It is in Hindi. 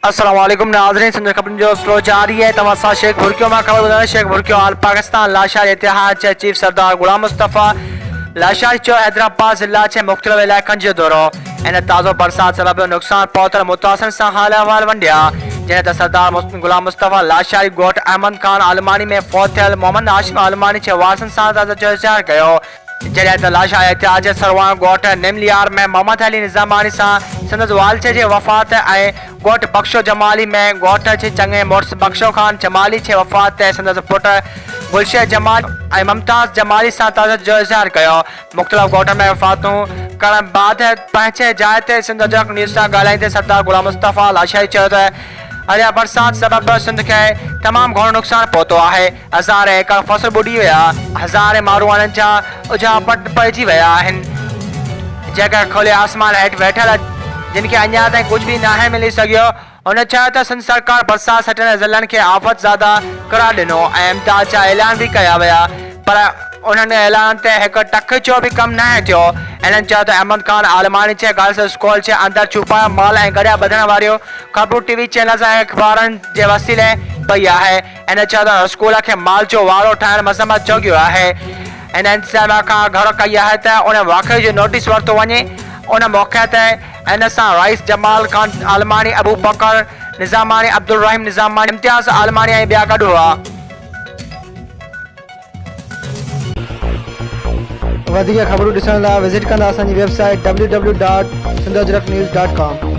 अस्सलाम वालेकुम नाज़रीन, सिंध खबरनि जो स्लो जारी है। तवसा शेख भुरकियो में खबर ॿुधायो। शेख भुरकियो हाल पाकिस्तान लाशार इतिहाद चीफ सरदार गुलाम मुस्तफ़ा लाशार चो हैदराबाद ज़िला के मुख्तलिफ़ इलाक़नि जो दौरो। इन ताज़ो बरसात सबब नुक़सान पहुतल मुतासिर से हाल अहवाल वंडिया। जैसे त सरदार गुलाम मुस्तफ़ा लाशारी गोट अहमद खान आलमानी में फौत थियल मोहम्मद हाशिम आलमानी के वारसनि सां ताज़ो इज़हार कयो। जॾहिं त लाशा एहतियाज सरवाण गोट निमलियार में मोहम्मद अली निज़ामानी सां संदसि वालचे जे वफ़ात ऐं गोट बख्शो जमाली में गोट जे चङे मुड़ुस बख्शो खान जमाली जे वफ़ात ऐं संदसि पुटु गुलशह जमाल ऐं मुमताज़ जमाली सां ताज़त जो इज़हार कयो। मुख़्तलिफ़ गोट में वफ़ातूं करण बाद पंहिंजे जाइ ते सिंध जग न्यूज़ सां ॻाल्हाईंदे सरदार गुलाम मुस्तफ़ा लाशारी चयो त अरिया बरसात सबब सिंध के तमाम घणो नुक़सान पहुतो है। हज़ार एकड़ फसल बुड़ी विया, हज़ार माण्हू जा उजा पइजी विया आहिनि जेका खुले आसमान हेठि वेठल जिनके अञा ताईं कुछ भी ना मिली सकियो। उन चयो त सिंध सरकार बरसात सटण ज़िलनि के आफ़त ज़्यादा करार ॾिनो ऐं इमदाद जा ऐलान भी कया विया, पर उन्होंने ऐलान ते एक टक जो भी कम न थियो। इन्हनि चयो त अहमद खान आलमानी जे गर्ल्स स्कूल जे अंदर छुपाया माल ऐं गड़िया ॿधण वारियूं ख़बरूं टीवी चैनल्स ऐं अख़बारनि जे वसीले पई आहे। इन चयो त स्कूल के माल जो वारो ठाहिण मज़म्मत जोगियो आहे। इन इंतज़ाम खां घर कई आहे त उन वाक़े जो नोटिस वरितो वञे। उन मौक़े ते इन सां रईस जमाल खान आलमानी अबू बकर निज़ामानी अब्दुल रहीम निज़ामानी इम्तियाज़ आलमानी ऐं ॿिया गॾु हुआ। वधीक ख़बरूं ॾिसण लाइ विज़िट कंदा असांजी वेबसाइट www.sindhajraknews.com।